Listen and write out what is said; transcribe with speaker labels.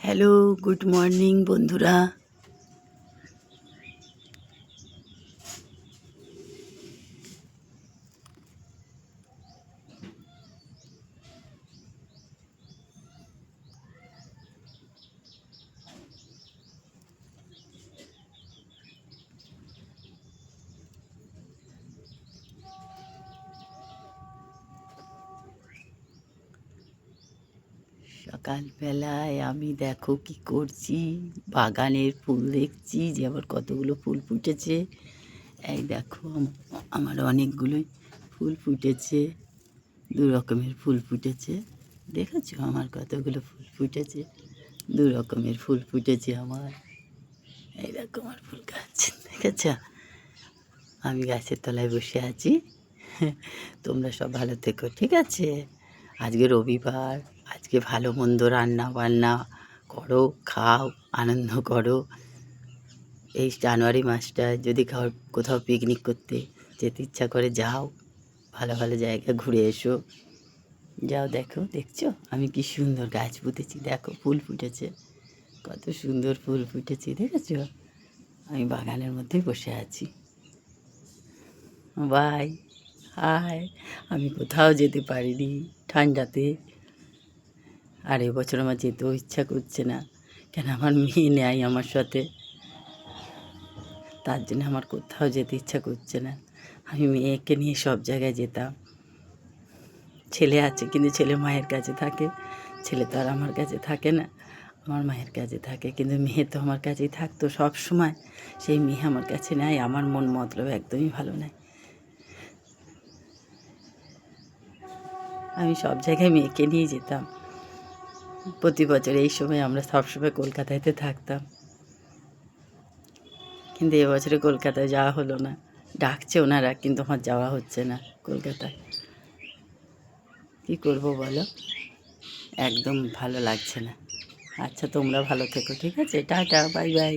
Speaker 1: Hello, good morning বন্ধুরা। সকালবেলায় আমি দেখো কি করছি, বাগানের ফুল দেখছি যে আবার কতগুলো ফুল ফুটেছে। এই দেখো আমার অনেকগুলোই ফুল ফুটেছে, দু রকমের ফুল ফুটেছে। দেখেছো আমার কতগুলো ফুল ফুটেছে, দু রকমের ফুল ফুটেছে আমার। এই দেখো আমার ফুল গাছ, দেখেছ? আমি গাছের তলায় বসে আছি। তোমরা সব ভালো থেকো, ঠিক আছে? আজকে রবিবার, আজকে ভালো মন্দ রান্না বান্না করো, খাও, আনন্দ করো। এই জানুয়ারি মাসটায় যদি কোথাও পিকনিক করতে যেতে ইচ্ছা করে যাও, ভালো ভালো জায়গায় ঘুরে এসো। যাও, দেখছো আমি কি সুন্দর গাছ পুঁতেছি, দেখো ফুল ফুটেছে, কত সুন্দর ফুল ফুটেছে, দেখেছো? আমি বাগানের মধ্যেই বসে আছি। Bye, hi. আমি কোথাও যেতে পারিনি ঠান্ডাতে, আর এবছর আমার যেতেও ইচ্ছা করছে না, কেন আমার মেয়ে নেয় আমার সাথে, তার জন্য আমার কোথাও যেতে ইচ্ছা করছে না। আমি মেয়েকে নিয়ে সব জায়গায় যেতাম। ছেলে আছে, কিন্তু ছেলে মায়ের কাছে থাকে। ছেলে তো আর আমার কাছে থাকে না, আমার মায়ের কাছে থাকে, কিন্তু মেয়ে তো আমার কাছেই থাকতো সব সময়। সেই মেয়ে আমার কাছে নেয়, আমার মন মতলব একদমই ভালো নয়। আমি সব জায়গায় মেয়েকে নিয়ে যেতাম। প্রতি বছর এই সময় আমরা সবসময় কলকাতাতে থাকতাম, কিন্তু এবছরে কলকাতায় যাওয়া হলো না। ডাকছে ওনারা, কিন্তু আমার যাওয়া হচ্ছে না কলকাতায়। কী করবো বলো, একদম ভালো লাগছে না। আচ্ছা, তোমরা ভালো থেকো, ঠিক আছে? Tata, bye bye.